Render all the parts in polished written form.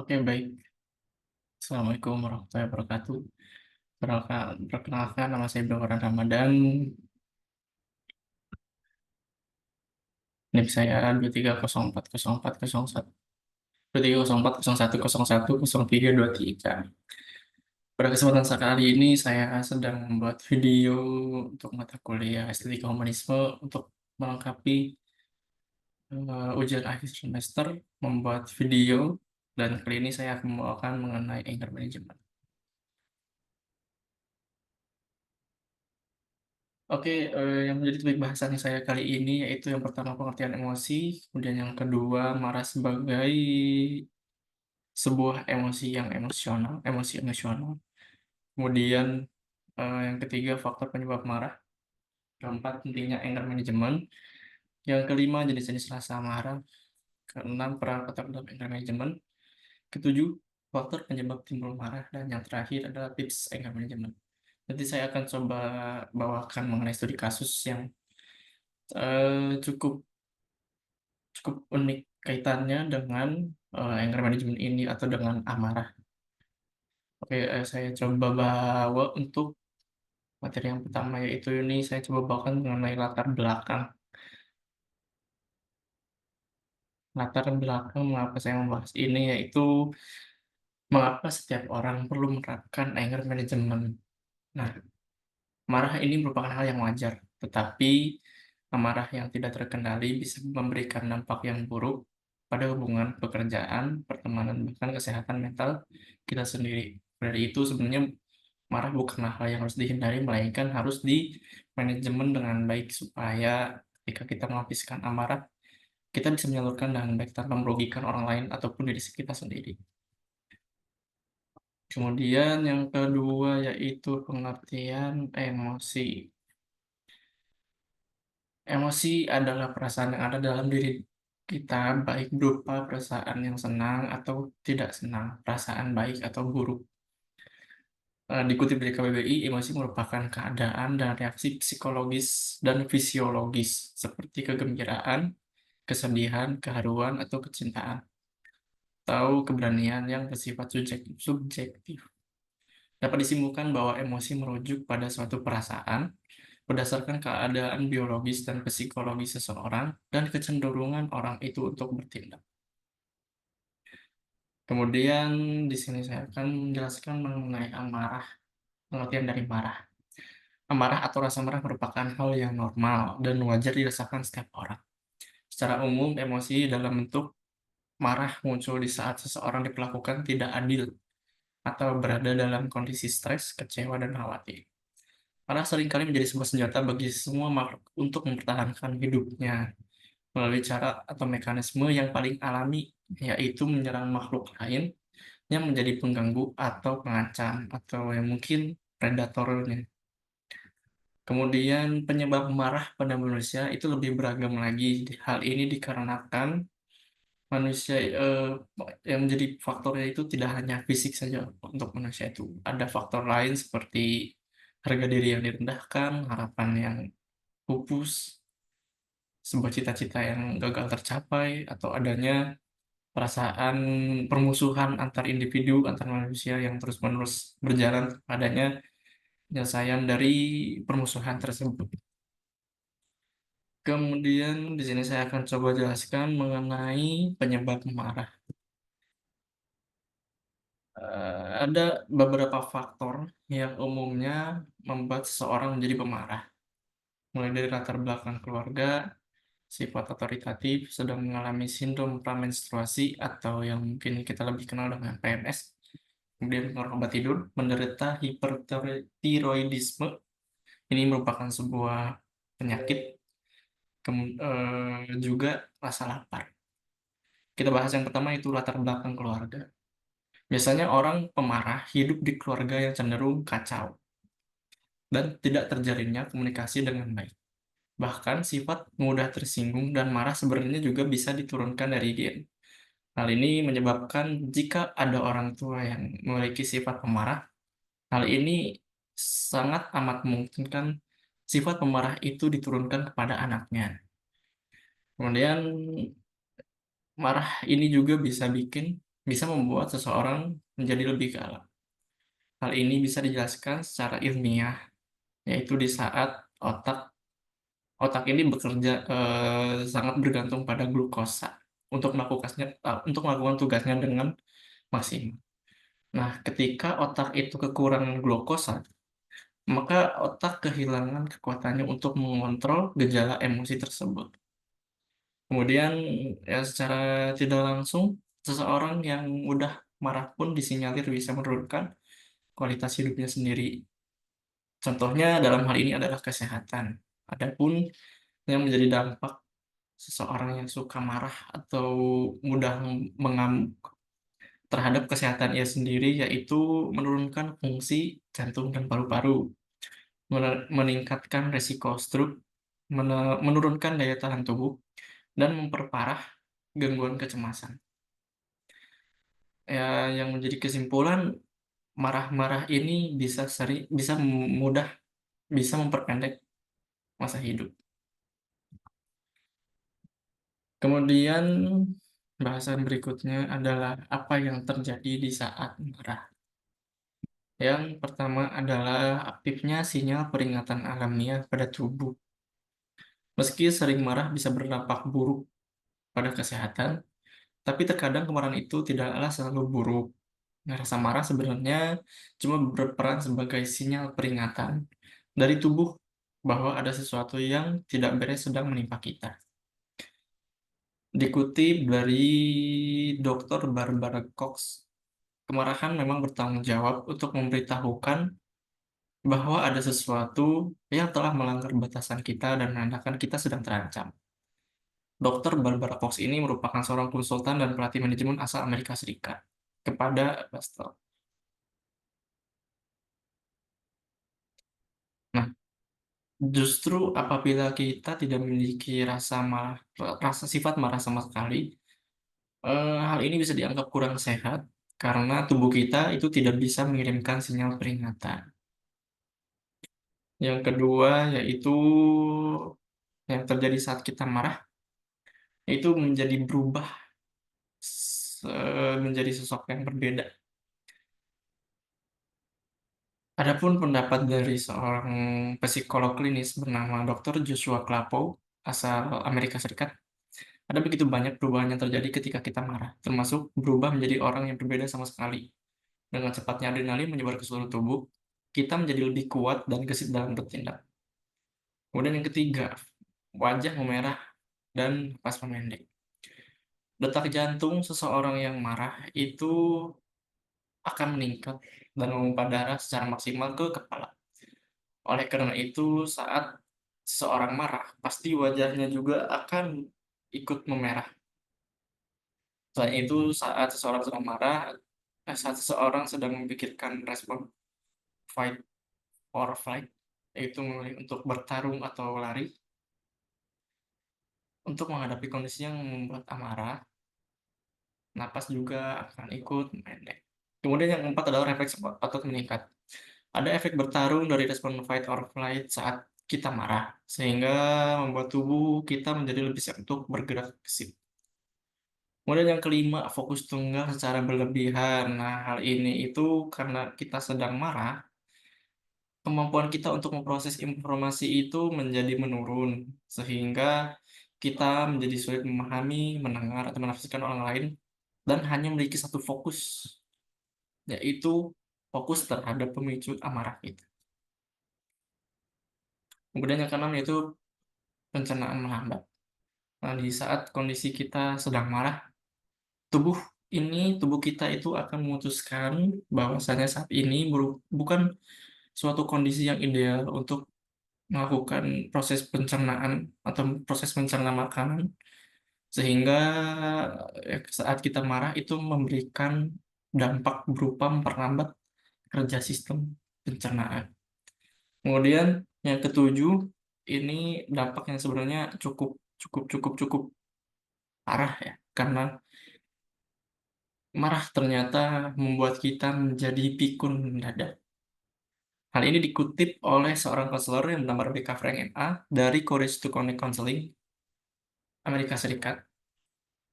Oke, baik. Assalamualaikum warahmatullahi wabarakatuh. Perkenalkan, nama saya Ibrahim Ramadan. NIM saya 23040401 230401010323. Pada kesempatan kali ini saya sedang membuat video untuk mata kuliah Estetika Humanisme untuk melengkapi ujian akhir semester, membuat video, dan kali ini saya akan membawakan mengenai anger management. Oke, yang menjadi topik bahasan saya kali ini yaitu yang pertama pengertian emosi, kemudian yang kedua marah sebagai sebuah emosi emosional. Kemudian yang ketiga faktor penyebab marah, keempat pentingnya anger management, yang kelima jenis-jenis rasa marah, keenam peran otak dalam anger management, ketujuh faktor penyebab timbul marah, dan yang terakhir adalah tips anger management. Nanti saya akan coba bawakan mengenai studi kasus yang cukup cukup unik kaitannya dengan anger management ini atau dengan amarah. Oke, saya coba bawa untuk materi yang pertama, yaitu ini saya coba bawakan mengenai latar belakang. Latar belakang mengapa saya membahas ini, yaitu mengapa setiap orang perlu menerapkan anger management. Nah, marah ini merupakan hal yang wajar, tetapi amarah yang tidak terkendali bisa memberikan dampak yang buruk pada hubungan pekerjaan, pertemanan, bahkan kesehatan mental kita sendiri. Dari itu sebenarnya marah bukanlah hal yang harus dihindari, melainkan harus dimanajemen dengan baik supaya ketika kita menghabiskan amarah, kita bisa menyalurkan dengan baik tanpa merugikan orang lain ataupun diri kita sendiri. Kemudian yang kedua yaitu pengertian emosi. Emosi adalah perasaan yang ada dalam diri kita, baik berupa perasaan yang senang atau tidak senang, perasaan baik atau buruk. Dikutip dari KBBI, emosi merupakan keadaan dan reaksi psikologis dan fisiologis seperti kegembiraan, kesedihan, keharuan, atau kecintaan, atau keberanian yang bersifat subjektif. Dapat disimpulkan bahwa emosi merujuk pada suatu perasaan berdasarkan keadaan biologis dan psikologis seseorang dan kecenderungan orang itu untuk bertindak. Kemudian di sini saya akan menjelaskan mengenai amarah, pengertian dari marah. Amarah atau rasa marah merupakan hal yang normal dan wajar dirasakan setiap orang. Secara umum, emosi dalam bentuk marah muncul di saat seseorang diperlakukan tidak adil atau berada dalam kondisi stres, kecewa, dan khawatir. Marah seringkali menjadi sebuah senjata bagi semua makhluk untuk mempertahankan hidupnya melalui cara atau mekanisme yang paling alami, yaitu menyerang makhluk lain yang menjadi pengganggu atau pengancam, atau yang mungkin predatornya. Kemudian penyebab marah pada manusia itu lebih beragam lagi. Hal ini dikarenakan manusia yang menjadi faktornya itu tidak hanya fisik saja untuk manusia itu. Ada faktor lain seperti harga diri yang direndahkan, harapan yang pupus, sebuah cita-cita yang gagal tercapai, atau adanya perasaan permusuhan antar individu, antar manusia yang terus-menerus berjalan adanya penyelesaian dari permusuhan tersebut. Kemudian di sini saya akan coba jelaskan mengenai penyebab marah. Ada beberapa faktor yang umumnya membuat seseorang menjadi pemarah, mulai dari latar belakang keluarga, sifat otoritatif, sedang mengalami sindrom pramenstruasi atau yang mungkin kita lebih kenal dengan PMS, kemudian pengaruh obat tidur, menderita hipertiroidisme, ini merupakan sebuah penyakit, juga rasa lapar. Kita bahas yang pertama itu latar belakang keluarga. Biasanya orang pemarah hidup di keluarga yang cenderung kacau dan tidak terjalinnya komunikasi dengan baik. Bahkan sifat mudah tersinggung dan marah sebenarnya juga bisa diturunkan dari gen. Hal ini menyebabkan jika ada orang tua yang memiliki sifat pemarah, hal ini sangat amat memungkinkan sifat pemarah itu diturunkan kepada anaknya. Kemudian marah ini juga bisa bikin bisa membuat seseorang menjadi lebih galak. Hal ini bisa dijelaskan secara ilmiah, yaitu di saat otak otak ini bekerja, sangat bergantung pada glukosa untuk melakukan tugasnya dengan maksimal. Nah, ketika otak itu kekurangan glukosa, maka otak kehilangan kekuatannya untuk mengontrol gejala emosi tersebut. Kemudian, ya secara tidak langsung, seseorang yang mudah marah pun disinyalir bisa menurunkan kualitas hidupnya sendiri. Contohnya dalam hal ini adalah kesehatan. Adapun yang menjadi dampak seseorang yang suka marah atau mudah mengamuk terhadap kesehatan ia sendiri, yaitu menurunkan fungsi jantung dan paru-paru, meningkatkan resiko stroke, menurunkan daya tahan tubuh, dan memperparah gangguan kecemasan. Ya, yang menjadi kesimpulan, marah-marah ini bisa mudah bisa memperpendek masa hidup. Kemudian bahasan berikutnya adalah apa yang terjadi di saat marah. Yang pertama adalah aktifnya sinyal peringatan alamiah pada tubuh. Meski sering marah bisa berdampak buruk pada kesehatan, tapi terkadang kemarahan itu tidaklah selalu buruk. Nah, rasa marah sebenarnya cuma berperan sebagai sinyal peringatan dari tubuh bahwa ada sesuatu yang tidak beres sedang menimpa kita. Dikutip dari Dr. Barbara Cox, kemarahan memang bertanggung jawab untuk memberitahukan bahwa ada sesuatu yang telah melanggar batasan kita dan menandakan kita sedang terancam. Dr. Barbara Cox ini merupakan seorang konsultan dan pelatih manajemen asal Amerika Serikat. Kepada Bastel. Nah, justru apabila kita tidak memiliki rasa sifat marah sama sekali, hal ini bisa dianggap kurang sehat karena tubuh kita itu tidak bisa mengirimkan sinyal peringatan. Yang kedua yaitu yang terjadi saat kita marah, itu menjadi sosok yang berbeda. Adapun pendapat dari seorang psikolog klinis bernama Dr. Joshua Klapow, asal Amerika Serikat, ada begitu banyak perubahan yang terjadi ketika kita marah, termasuk berubah menjadi orang yang berbeda sama sekali. Dengan cepatnya adrenalin menyebar ke seluruh tubuh, kita menjadi lebih kuat dan gesit dalam bertindak. Kemudian yang ketiga, wajah memerah dan napas memendek. Detak jantung seseorang yang marah itu akan meningkat dan memompa darah secara maksimal ke kepala. Oleh karena itu, saat seseorang marah, pasti wajahnya juga akan ikut memerah. Selain itu, saat seseorang sedang memikirkan respon fight or flight, yaitu memilih untuk bertarung atau lari, untuk menghadapi kondisi yang membuat amarah, napas juga akan ikut pendek. Kemudian yang keempat adalah refleks otot meningkat. Ada efek bertarung dari respon fight or flight saat kita marah, sehingga membuat tubuh kita menjadi lebih siap untuk bergerak gesit. Kemudian yang kelima, fokus tunggal secara berlebihan. Nah, hal ini itu karena kita sedang marah, kemampuan kita untuk memproses informasi itu menjadi menurun, sehingga kita menjadi sulit memahami, mendengar, atau menafsirkan orang lain, dan hanya memiliki satu fokus, yaitu fokus terhadap pemicu amarah kita. Kemudian yang keenam yaitu pencernaan melambat. Nah, di saat kondisi kita sedang marah, tubuh tubuh kita itu akan memutuskan bahwasanya saat ini bukan suatu kondisi yang ideal untuk melakukan proses pencernaan atau proses mencerna makanan, sehingga saat kita marah itu memberikan dampak berupa memperlambat kerja sistem pencernaan. Kemudian yang ketujuh, ini dampak yang sebenarnya cukup cukup cukup cukup parah ya, karena marah ternyata membuat kita menjadi pikun mendadak. Hal ini dikutip oleh seorang konselor yang bernama Rebecca Frank MA dari Courage to Connect Counseling, Amerika Serikat.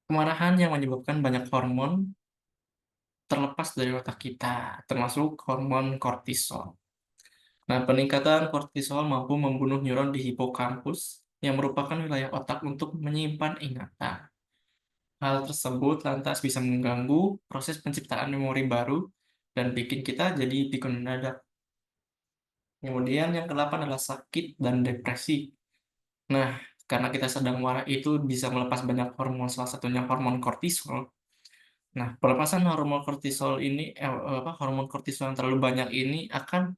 Kemarahan yang menyebabkan banyak hormon terlepas dari otak kita, termasuk hormon kortisol. Nah, peningkatan kortisol mampu membunuh neuron di hipokampus yang merupakan wilayah otak untuk menyimpan ingatan. Hal tersebut lantas bisa mengganggu proses penciptaan memori baru dan bikin kita jadi pikun mendadak. Kemudian yang ke-8 adalah sakit dan depresi. Nah, karena kita sedang marah itu bisa melepas banyak hormon, salah satunya hormon kortisol. Nah, pelepasan hormon kortisol ini, hormon kortisol yang terlalu banyak ini akan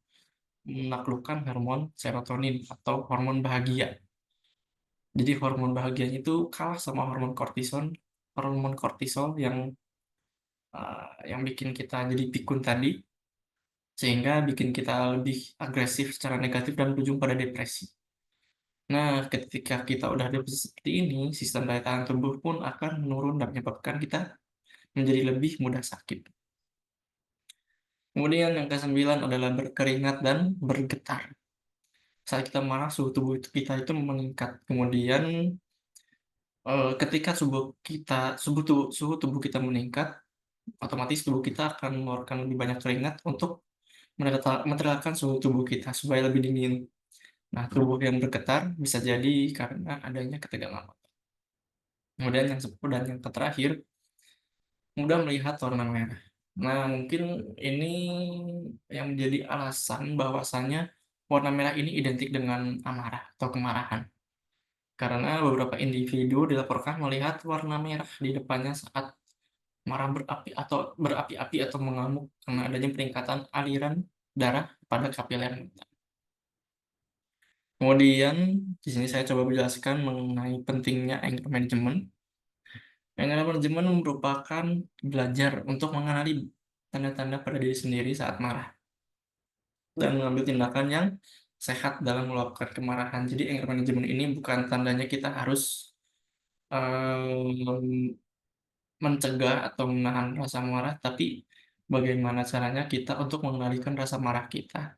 menaklukkan hormon serotonin atau hormon bahagia. Jadi hormon bahagianya itu kalah sama hormon kortisol yang bikin kita jadi pikun tadi, sehingga bikin kita lebih agresif secara negatif dan berujung pada depresi. Nah, ketika kita udah depresi seperti ini, sistem daya tahan tubuh pun akan menurun dan menyebabkan kita menjadi lebih mudah sakit. Kemudian yang ke-9 adalah berkeringat dan bergetar. Saat kita marah, suhu tubuh kita itu meningkat. Kemudian, ketika suhu tubuh kita meningkat, otomatis tubuh kita akan mengeluarkan lebih banyak keringat untuk menetralkan suhu tubuh kita supaya lebih dingin. Nah, tubuh yang bergetar bisa jadi karena adanya ketegangan otak. Kemudian yang 10 dan yang terakhir, mudah melihat warna merah. Nah, mungkin ini yang menjadi alasan bahwasanya warna merah ini identik dengan amarah atau kemarahan. Karena beberapa individu dilaporkan melihat warna merah di depannya saat marah berapi-api atau mengamuk karena adanya peningkatan aliran darah pada kapiler mata. Kemudian di sini saya coba menjelaskan mengenai pentingnya anger management. Anger management merupakan belajar untuk mengenali tanda-tanda pada diri sendiri saat marah dan mengambil tindakan yang sehat dalam meluapkan kemarahan. Jadi anger management ini bukan tandanya kita harus em, mencegah atau menahan rasa marah, tapi bagaimana caranya kita untuk mengendalikan rasa marah kita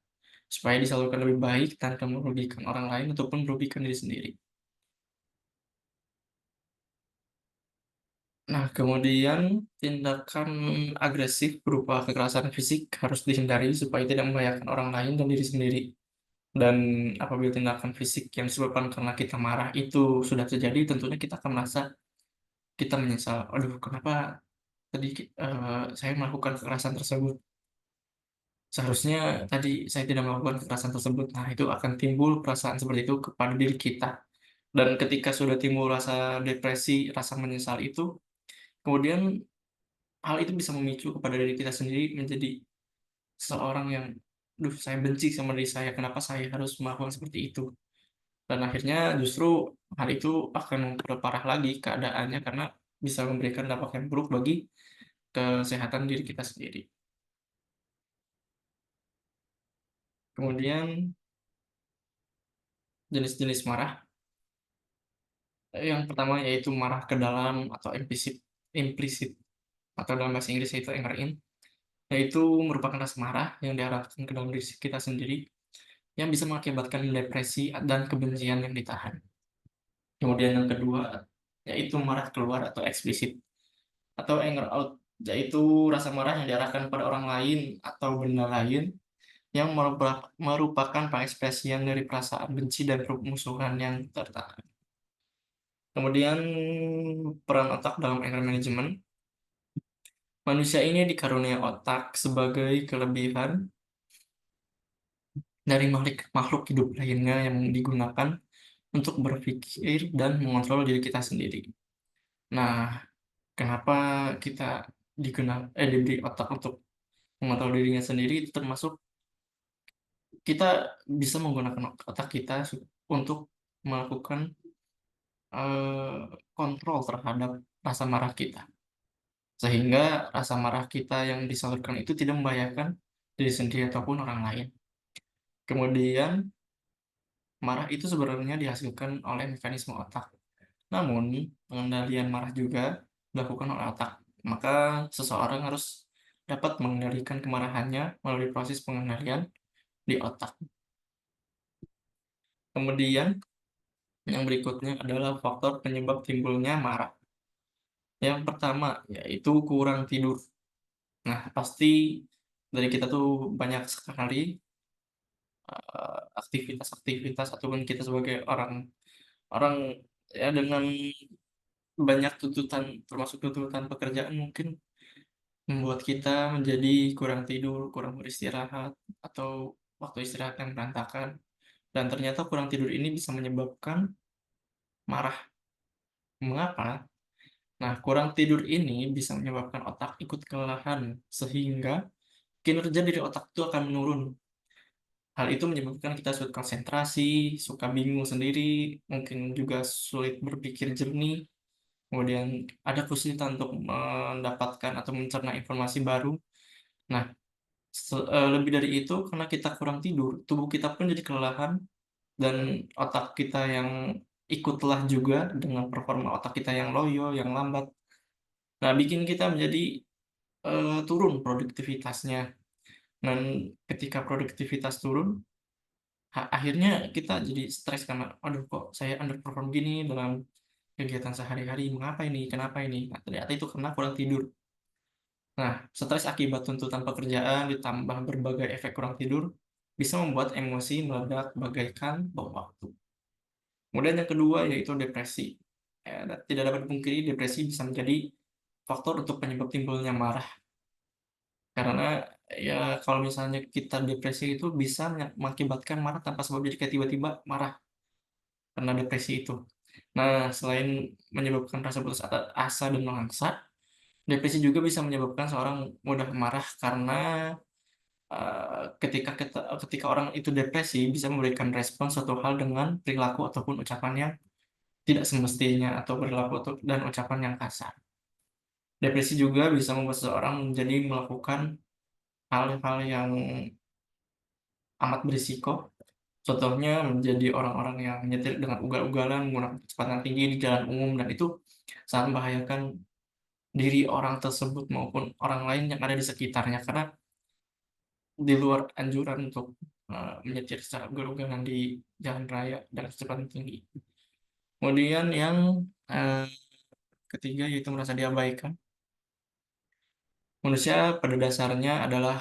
supaya disalurkan lebih baik tanpa merugikan orang lain ataupun merugikan diri sendiri. Nah, kemudian tindakan agresif berupa kekerasan fisik harus dihindari supaya tidak membahayakan orang lain dan diri sendiri. Dan apabila tindakan fisik yang disebabkan karena kita marah itu sudah terjadi, tentunya kita akan merasa kita menyesal. Aduh, kenapa tadi saya melakukan kekerasan tersebut? Seharusnya tadi saya tidak melakukan kekerasan tersebut. Nah, itu akan timbul perasaan seperti itu kepada diri kita. Dan ketika sudah timbul rasa depresi, rasa menyesal itu, kemudian hal itu bisa memicu kepada diri kita sendiri menjadi seseorang yang, "Duh, saya benci sama diri saya, kenapa saya harus melakukan seperti itu?" Dan akhirnya justru hal itu akan memperparah lagi keadaannya karena bisa memberikan dampak yang buruk bagi kesehatan diri kita sendiri. Kemudian jenis-jenis marah, yang pertama yaitu marah ke dalam atau implisit implisit atau dalam bahasa Inggris yaitu anger in, yaitu merupakan rasa marah yang diarahkan ke dalam diri kita sendiri yang bisa mengakibatkan depresi dan kebencian yang ditahan. Kemudian yang kedua, yaitu marah keluar atau eksplisit atau anger out, yaitu rasa marah yang diarahkan pada orang lain atau benda lain yang merupakan pengekspresian dari perasaan benci dan permusuhan yang tertahan. Kemudian peran otak dalam anger management. Manusia ini dikaruniai otak sebagai kelebihan dari makhluk hidup lainnya yang digunakan untuk berpikir dan mengontrol diri kita sendiri. Nah, kenapa kita diberi otak untuk mengontrol dirinya sendiri, itu termasuk kita bisa menggunakan otak kita untuk melakukan, eee, kontrol terhadap rasa marah kita. Sehingga rasa marah kita yang disalurkan itu tidak membahayakan diri sendiri ataupun orang lain. Kemudian, marah itu sebenarnya dihasilkan oleh mekanisme otak. Namun, pengendalian marah juga dilakukan oleh otak. Maka, seseorang harus dapat mengendalikan kemarahannya melalui proses pengendalian di otak. Kemudian, yang berikutnya adalah faktor penyebab timbulnya marah. Yang pertama, yaitu kurang tidur. Nah, pasti dari kita tuh banyak sekali, aktivitas-aktivitas ataupun kita sebagai orang orang ya dengan banyak tuntutan, termasuk tuntutan pekerjaan mungkin membuat kita menjadi kurang tidur, kurang beristirahat, atau waktu istirahat yang berantakan. Dan ternyata kurang tidur ini bisa menyebabkan marah. Mengapa? Nah, kurang tidur ini bisa menyebabkan otak ikut kelelahan, sehingga kinerja dari otak itu akan menurun. Hal itu menyebabkan kita sulit konsentrasi, suka bingung sendiri, mungkin juga sulit berpikir jernih, kemudian ada kesulitan untuk mendapatkan atau mencerna informasi baru. Nah, lebih dari itu karena kita kurang tidur, tubuh kita pun jadi kelelahan dan otak kita yang ikut lelah juga dengan performa otak kita yang loyo, yang lambat. Nah, bikin kita menjadi, turun produktivitasnya, dan ketika produktivitas turun, akhirnya kita jadi stres karena, "Aduh kok saya underperform gini dalam kegiatan sehari-hari, mengapa ini? Kenapa ini?" Nah, ternyata itu karena kurang tidur. Nah, stres akibat tuntutan pekerjaan ditambah berbagai efek kurang tidur, bisa membuat emosi meledak bagaikan bom waktu. Kemudian yang kedua yaitu depresi. Tidak dapat dipungkiri depresi bisa menjadi faktor untuk penyebab timbulnya marah. Karena ya kalau misalnya kita depresi itu bisa mengakibatkan marah tanpa sebab, jadi kayak tiba-tiba marah karena depresi itu. Nah, selain menyebabkan rasa putus asa dan mangsa, depresi juga bisa menyebabkan seorang mudah marah karena, ketika orang itu depresi bisa memberikan respon suatu hal dengan perilaku ataupun ucapan yang tidak semestinya atau perilaku dan ucapan yang kasar. Depresi juga bisa membuat seseorang menjadi melakukan hal-hal yang amat berisiko. Contohnya menjadi orang-orang yang nyetir dengan ugal-ugalan, menggunakan kecepatan tinggi di jalan umum, dan itu sangat membahayakan diri orang tersebut maupun orang lain yang ada di sekitarnya, karena di luar anjuran untuk, menyetir secara ugal-ugalan di jalan raya dengan kecepatan tinggi. Kemudian yang, eee, ketiga yaitu merasa diabaikan. Manusia pada dasarnya adalah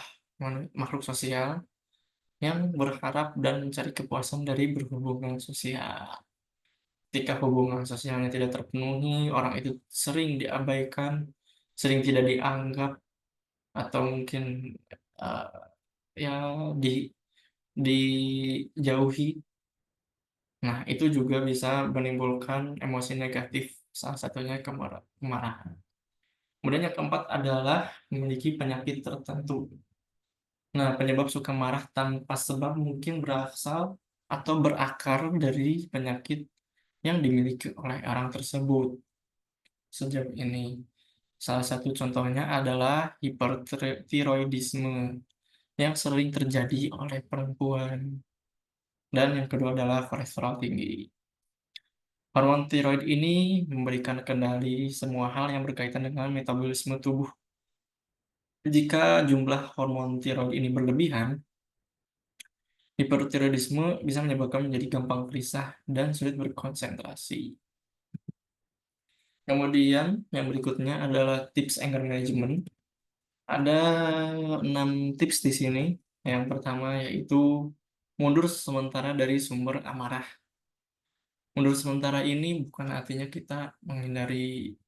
makhluk sosial yang berharap dan mencari kepuasan dari berhubungan sosial. Ketika hubungan sosialnya tidak terpenuhi, orang itu sering diabaikan, sering tidak dianggap, atau mungkin, eee, ya dijauhi. Nah, itu juga bisa menimbulkan emosi negatif, salah satunya kemarahan. Kemudian yang keempat adalah memiliki penyakit tertentu. Nah, penyebab suka marah tanpa sebab mungkin berasal atau berakar dari penyakit yang dimiliki oleh orang tersebut sejauh ini. Salah satu contohnya adalah hipertiroidisme yang sering terjadi oleh perempuan, dan yang kedua adalah kolesterol tinggi. Hormon tiroid ini memberikan kendali semua hal yang berkaitan dengan metabolisme tubuh. Jika jumlah hormon tiroid ini berlebihan, hipertiroidisme bisa menyebabkan menjadi gampang gelisah dan sulit berkonsentrasi. Kemudian yang berikutnya adalah tips anger management. Ada 6 tips di sini. Yang pertama yaitu mundur sementara dari sumber amarah. Mundur sementara ini bukan artinya kita menghindari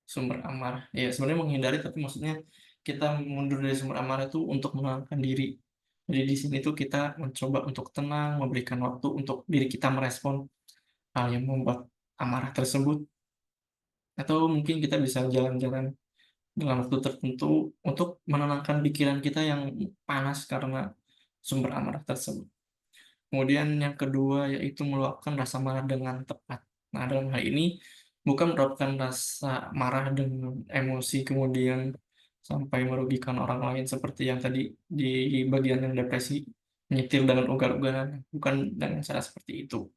sumber amarah. Ya sebenarnya menghindari, tapi maksudnya kita mundur dari sumber amarah itu untuk menenangkan diri. Jadi di sini tuh kita mencoba untuk tenang, memberikan waktu untuk diri kita merespon hal yang membuat amarah tersebut, atau mungkin kita bisa jalan-jalan dalam waktu tertentu untuk menenangkan pikiran kita yang panas karena sumber amarah tersebut. Kemudian yang kedua yaitu meluapkan rasa marah dengan tepat. Nah, dalam hal ini bukan meluapkan rasa marah dengan emosi kemudian sampai merugikan orang lain seperti yang tadi di bagian yang depresi, nyetir dengan ugal-ugalan, bukan dengan cara seperti itu.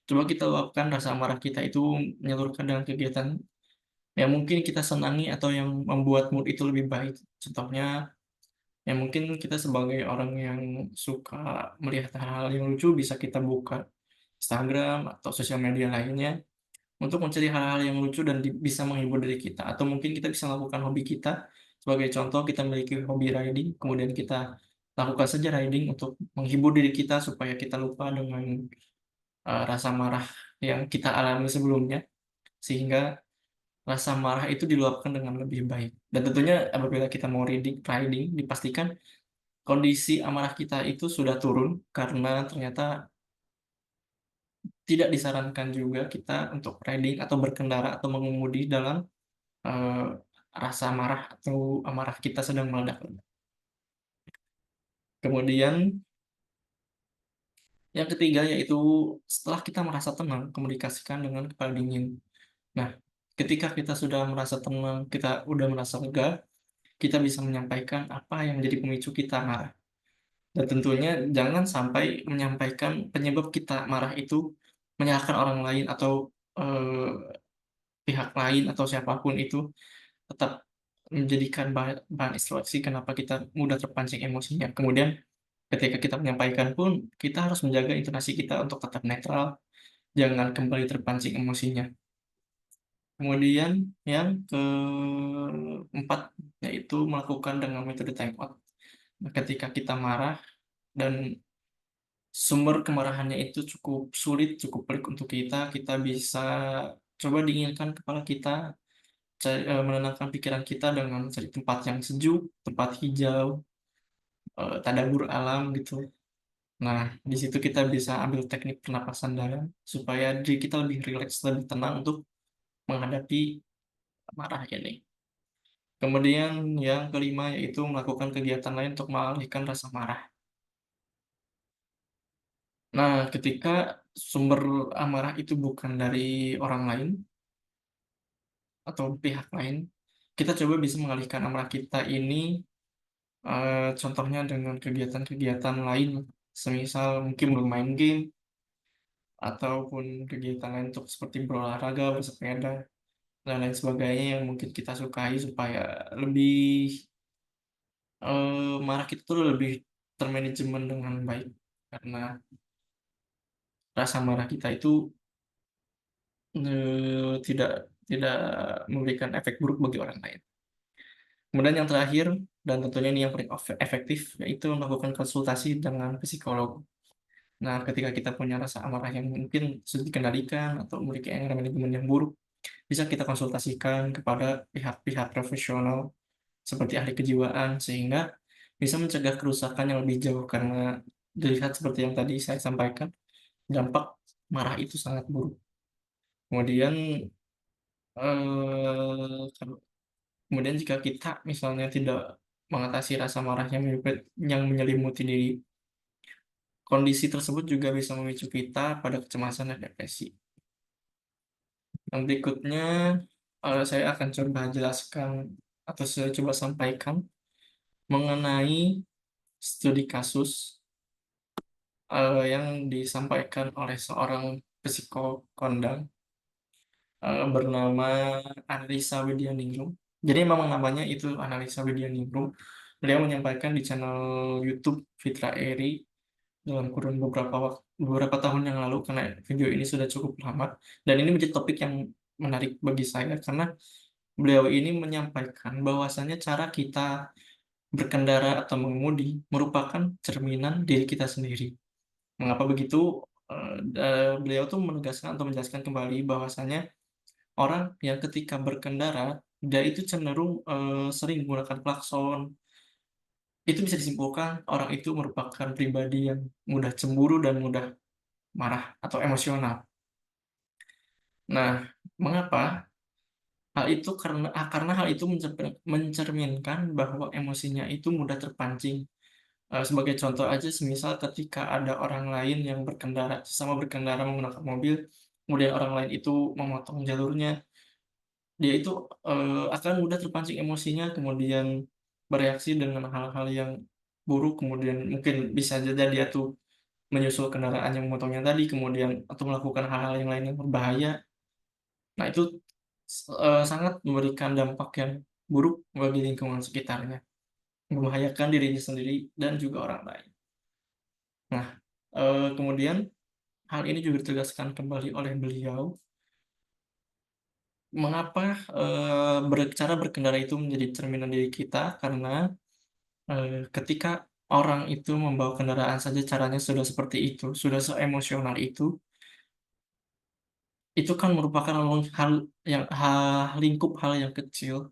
Coba kita luapkan rasa marah kita itu, menyalurkan dengan kegiatan yang mungkin kita senangi atau yang membuat mood itu lebih baik. Contohnya, ya mungkin kita sebagai orang yang suka melihat hal-hal yang lucu, bisa kita buka Instagram atau sosial media lainnya untuk mencari hal-hal yang lucu dan bisa menghibur diri kita. Atau mungkin kita bisa melakukan hobi kita, Sebagai contoh, kita memiliki hobi riding, kemudian kita lakukan saja riding untuk menghibur diri kita supaya kita lupa dengan, rasa marah yang kita alami sebelumnya, sehingga rasa marah itu diluapkan dengan lebih baik. Dan tentunya apabila kita mau riding, dipastikan kondisi amarah kita itu sudah turun, karena ternyata tidak disarankan juga kita untuk riding atau berkendara atau mengemudi dalam, eee, rasa marah atau amarah kita sedang meledak-ledak. Kemudian yang ketiga yaitu setelah kita merasa tenang, komunikasikan dengan kepala dingin. Nah, ketika kita sudah merasa tenang, kita udah merasa lega, kita bisa menyampaikan apa yang menjadi pemicu kita marah. Dan tentunya jangan sampai menyampaikan penyebab kita marah itu menyalahkan orang lain atau, pihak lain atau siapapun itu, tetap menjadikan bahan bahan evaluasi kenapa kita mudah terpancing emosinya. Kemudian ketika kita menyampaikan pun, kita harus menjaga intonasi kita untuk tetap netral, jangan kembali terpancing emosinya. Kemudian yang keempat, yaitu melakukan dengan metode time out. Nah, ketika kita marah dan sumber kemarahannya itu cukup sulit, cukup pelik untuk kita, kita bisa coba dinginkan kepala kita, menenangkan pikiran kita dengan cari tempat yang sejuk, tempat hijau, tadabbur alam gitu. Nah, di situ kita bisa ambil teknik pernapasan dalam supaya diri kita lebih rileks, lebih tenang untuk menghadapi marah ini. Kemudian yang kelima yaitu melakukan kegiatan lain untuk mengalihkan rasa marah. Nah, ketika sumber amarah itu bukan dari orang lain atau pihak lain, kita coba bisa mengalihkan amarah kita ini, contohnya dengan kegiatan-kegiatan lain, semisal mungkin bermain game, ataupun kegiatan lain untuk seperti berolahraga, bersepeda, dan lain sebagainya yang mungkin kita sukai supaya lebih, marah kita tuh lebih termanajemen dengan baik. Karena rasa marah kita itu, tidak tidak memberikan efek buruk bagi orang lain. Kemudian yang terakhir, dan tentunya ini yang paling efektif, yaitu melakukan konsultasi dengan psikolog. Nah, ketika kita punya rasa amarah yang mungkin sulit dikendalikan atau memiliki anger manajemen yang buruk, bisa kita konsultasikan kepada pihak-pihak profesional seperti ahli kejiwaan, sehingga bisa mencegah kerusakan yang lebih jauh karena dilihat seperti yang tadi saya sampaikan, dampak marah itu sangat buruk. Kemudian, eee, kemudian jika kita misalnya tidak mengatasi rasa marah yang menyelimuti diri, kondisi tersebut juga bisa memicu kita pada kecemasan dan depresi. Yang berikutnya, saya akan coba jelaskan atau saya coba sampaikan mengenai studi kasus, yang disampaikan oleh seorang psikolog kondang, bernama Annelisa Widianingrum. Jadi memang namanya itu Annelisa Widianingrum. Beliau menyampaikan di channel YouTube Fitra Eri dalam kurun beberapa tahun yang lalu, karena video ini sudah cukup lama, dan ini menjadi topik yang menarik bagi saya karena beliau ini menyampaikan bahwasanya cara kita berkendara atau mengemudi merupakan cerminan diri kita sendiri. Mengapa begitu? Beliau tuh menegaskan atau menjelaskan kembali bahwasanya orang yang ketika berkendara, dia itu cenderung, sering menggunakan klakson. Itu bisa disimpulkan orang itu merupakan pribadi yang mudah cemburu dan mudah marah atau emosional. Nah, mengapa? Hal itu karena hal itu mencerminkan bahwa emosinya itu mudah terpancing. Sebagai contoh aja semisal ketika ada orang lain yang sesama berkendara menggunakan mobil, kemudian orang lain itu memotong jalurnya, dia itu, akan mudah terpancing emosinya, kemudian bereaksi dengan hal-hal yang buruk, kemudian mungkin bisa jadi dia tuh menyusul kendaraan yang memotongnya tadi, kemudian atau melakukan hal-hal yang lain yang berbahaya. Nah itu sangat memberikan dampak yang buruk bagi lingkungan sekitarnya, membahayakan dirinya sendiri dan juga orang lain. Nah, kemudian hal ini juga ditegaskan kembali oleh beliau Mengapa, cara berkendara itu menjadi cerminan diri kita? Karena, ketika orang itu membawa kendaraan saja caranya sudah seperti itu, sudah seemosional itu kan merupakan hal lingkup hal yang kecil.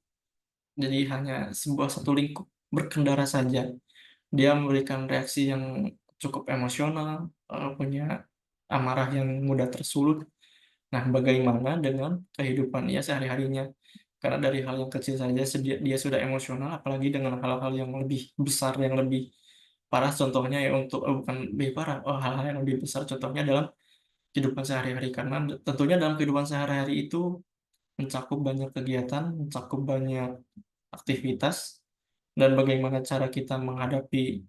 Jadi hanya satu lingkup berkendara saja, dia memberikan reaksi yang cukup emosional, punya amarah yang mudah tersulut. Nah, bagaimana dengan kehidupan dia sehari-harinya? Karena dari hal yang kecil saja dia sudah emosional, apalagi dengan hal-hal yang lebih besar, yang lebih parah contohnya ya bukan lebih parah, hal-hal yang lebih besar contohnya dalam kehidupan sehari-hari. Karena tentunya dalam kehidupan sehari-hari itu mencakup banyak kegiatan, mencakup banyak aktivitas, dan bagaimana cara kita menghadapi,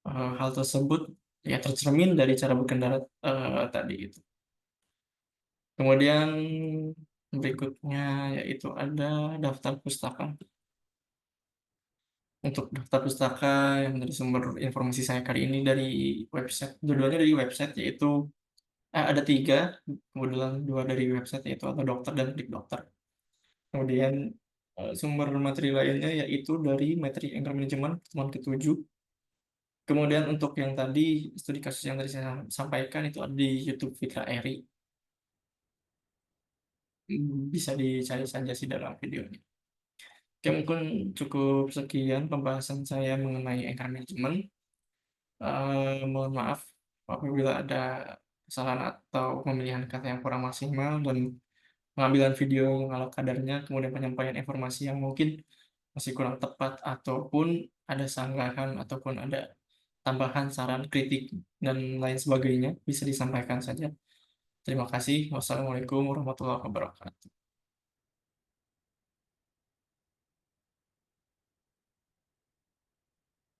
hal tersebut, ya tercermin dari cara berkendara, tadi itu. Kemudian berikutnya yaitu ada daftar pustaka. Untuk daftar pustaka yang dari sumber informasi saya kali ini dari website, dua-duanya dari website yaitu ada 3, kebetulan 2 dari website yaitu Atau Dokter dan Klik Dokter. Kemudian, sumber materi lainnya yaitu dari materi anger management temuan ke-7. Kemudian untuk yang tadi, studi kasus yang tadi saya sampaikan itu ada di YouTube Fitra Eri, bisa dicari saja sih dalam videonya. Oke, mungkin cukup sekian pembahasan saya mengenai anger management. Mohon maaf apabila ada kesalahan atau pemilihan kata yang kurang maksimal dan pengambilan video yang ala kadarnya, kemudian penyampaian informasi yang mungkin masih kurang tepat, ataupun ada sanggahan, ataupun ada tambahan saran, kritik, dan lain sebagainya, bisa disampaikan saja. Terima kasih. Wassalamualaikum warahmatullahi wabarakatuh.